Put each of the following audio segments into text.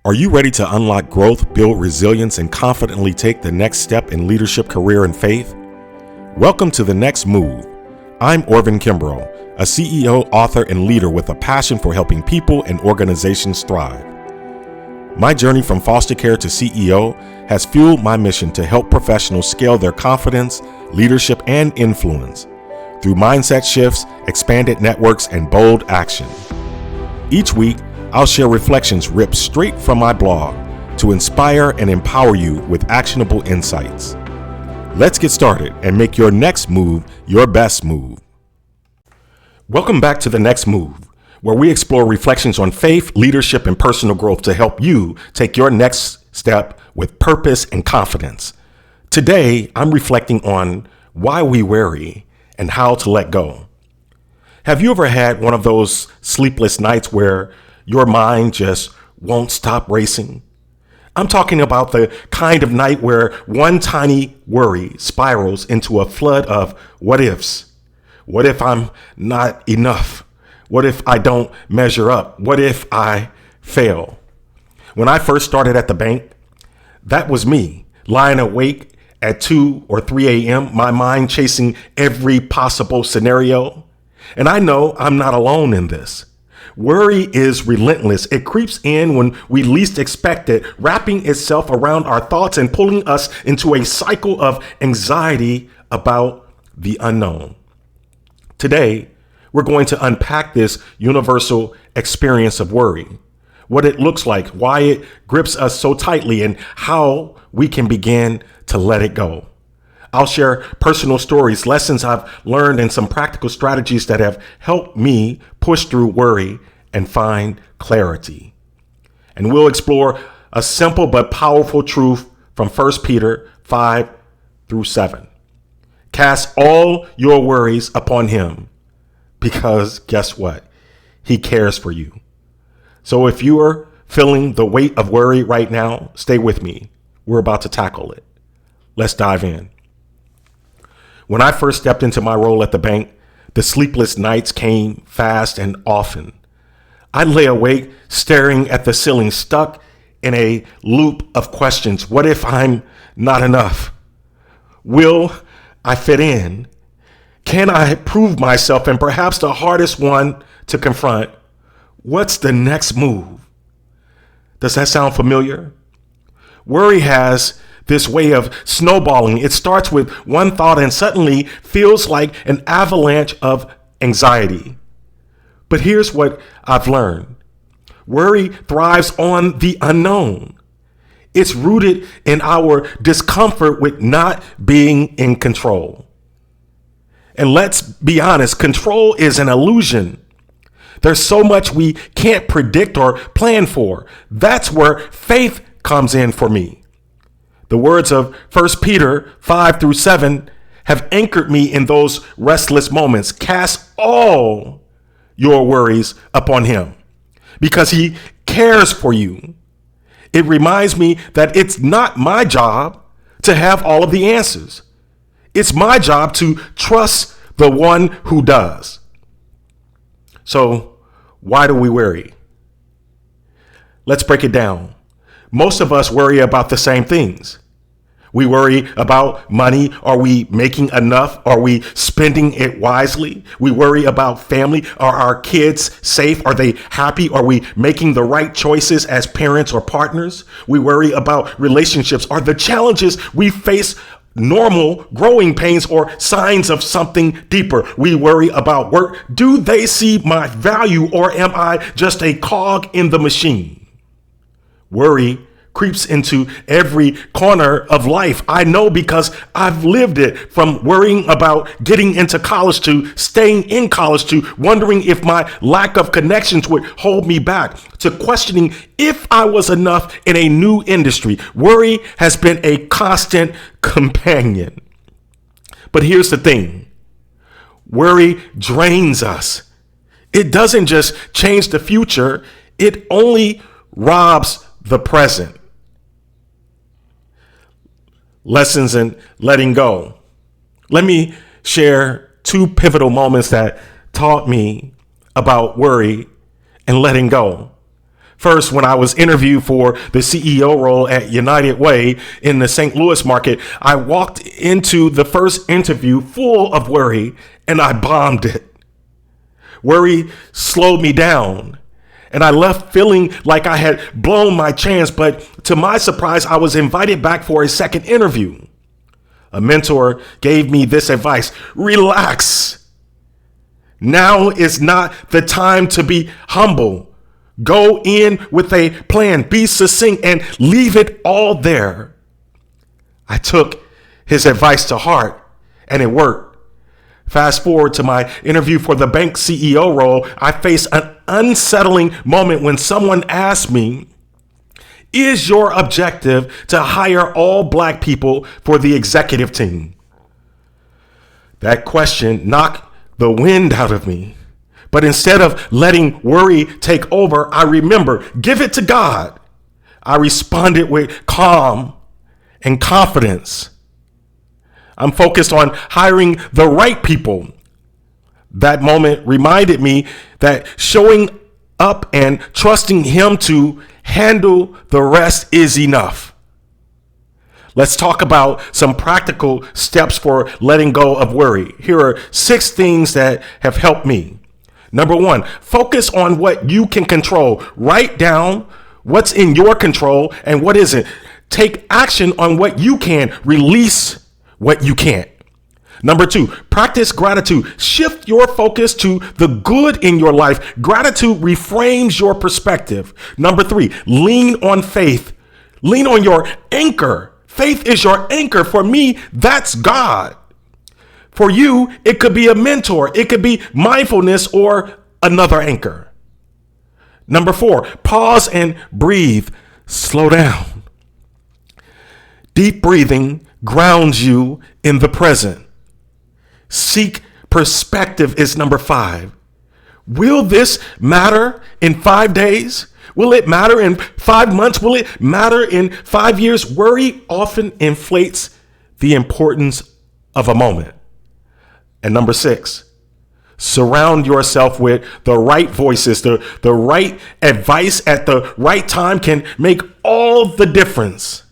Are you ready to unlock growth, build resilience, and confidently take the next step in leadership, career, and faith? Welcome to The Next Move. I'm Orvin Kimbrough, a CEO, author, and leader with a passion for helping people and organizations thrive. My journey from foster care to CEO has fueled my mission to help professionals scale their confidence, leadership, and influence through mindset shifts, expanded networks, and bold action. Each week, I'll share reflections ripped straight from my blog to inspire and empower you with actionable insights. Let's get started and make your next move your best move. Welcome back to The Next Move, where we explore reflections on faith, leadership, and personal growth to help you take your next step with purpose and confidence. Today, I'm reflecting on why we worry and how to let go. Have you ever had one of those sleepless nights where your mind just won't stop racing? I'm talking about the kind of night where one tiny worry spirals into a flood of what ifs. What if I'm not enough? What if I don't measure up? What if I fail? When I first started at the bank, that was me, lying awake at 2 or 3 a.m., my mind chasing every possible scenario. And I know I'm not alone in this. Worry is relentless. It creeps in when we least expect it, wrapping itself around our thoughts and pulling us into a cycle of anxiety about the unknown. Today, we're going to unpack this universal experience of worry, what it looks like, why it grips us so tightly, and how we can begin to let it go. I'll share personal stories, lessons I've learned, and some practical strategies that have helped me push through worry and find clarity. And we'll explore a simple but powerful truth from 1 Peter 5-7. Cast all your worries upon him, because guess what? He cares for you. So if you are feeling the weight of worry right now, stay with me. We're about to tackle it. Let's dive in. When I first stepped into my role at the bank, the sleepless nights came fast and often. I'd lay awake staring at the ceiling, stuck in a loop of questions. What if I'm not enough? Will I fit in? Can I prove myself? And perhaps the hardest one to confront, what's the next move? Does that sound familiar? Worry has this way of snowballing. It starts with one thought and suddenly feels like an avalanche of anxiety. But here's what I've learned. Worry thrives on the unknown. It's rooted in our discomfort with not being in control. And let's be honest, control is an illusion. There's so much we can't predict or plan for. That's where faith comes in for me. The words of 1 Peter 5-7 have anchored me in those restless moments. Cast all your worries upon him because he cares for you. It reminds me that it's not my job to have all of the answers. It's my job to trust the one who does. So why do we worry? Let's break it down. Most of us worry about the same things. We worry about money. Are we making enough? Are we spending it wisely? We worry about family. Are our kids safe? Are they happy? Are we making the right choices as parents or partners? We worry about relationships. Are the challenges we face normal growing pains or signs of something deeper? We worry about work. Do they see my value, or am I just a cog in the machine? Worry creeps into every corner of life. I know because I've lived it, from worrying about getting into college to staying in college to wondering if my lack of connections would hold me back to questioning if I was enough in a new industry. Worry has been a constant companion. But here's the thing. Worry drains us. It doesn't just change the future. It only robs the present. Lessons in letting go. Let me share 2 pivotal moments that taught me about worry and letting go. First, when I was interviewed for the CEO role at United Way in the St. Louis market, I walked into the first interview full of worry and I bombed it. Worry slowed me down and I left feeling like I had blown my chance. But to my surprise, I was invited back for a second interview. A mentor gave me this advice: relax. Now is not the time to be humble. Go in with a plan, be succinct, and leave it all there. I took his advice to heart, and it worked. Fast forward to my interview for the bank CEO role, I faced an unsettling moment when someone asked me, "Is your objective to hire all Black people for the executive team?" That question knocked the wind out of me. But instead of letting worry take over, I remember, give it to God. I responded with calm and confidence. I'm focused on hiring the right people. That moment reminded me that showing up and trusting Him to handle the rest is enough. Let's talk about some practical steps for letting go of worry. Here are 6 things that have helped me. Number 1, focus on what you can control. Write down what's in your control and what isn't. Take action on what you can. Release what you can't. Number 2, practice gratitude. Shift your focus to the good in your life. Gratitude reframes your perspective. Number 3, lean on faith. Lean on your anchor. Faith is your anchor. For me, that's God. For you, it could be a mentor. It could be mindfulness or another anchor. Number 4, pause and breathe. Slow down. Deep breathing grounds you in the present. Seek perspective is number 5. Will this matter in 5 days? Will it matter in 5 months? Will it matter in 5 years? Worry often inflates the importance of a moment. And number 6, surround yourself with the right voices. The right advice at the right time can make all the difference.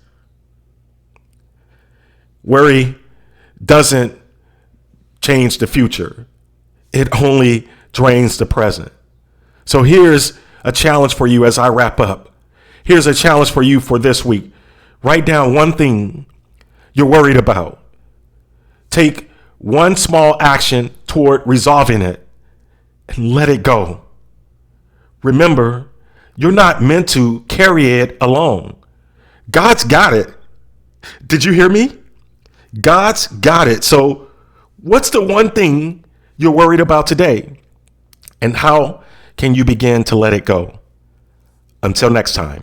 Worry doesn't change the future. It only drains the present. So here's a challenge for you as I wrap up. Here's a challenge for you for this week. Write down one thing you're worried about. Take one small action toward resolving it and let it go. Remember, you're not meant to carry it alone. God's got it. Did you hear me? God's got it. So what's the one thing you're worried about today? And how can you begin to let it go? Until next time.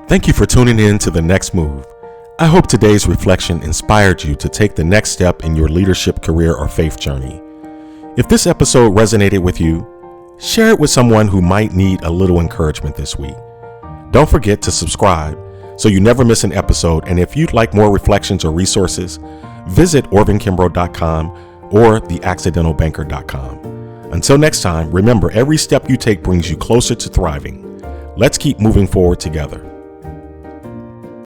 Thank you for tuning in to The Next Move. I hope today's reflection inspired you to take the next step in your leadership, career, or faith journey. If this episode resonated with you, share it with someone who might need a little encouragement this week. Don't forget to subscribe so you never miss an episode. And if you'd like more reflections or resources, visit orvinkimbrough.com or theaccidentalbanker.com. Until next time, remember, every step you take brings you closer to thriving. Let's keep moving forward together.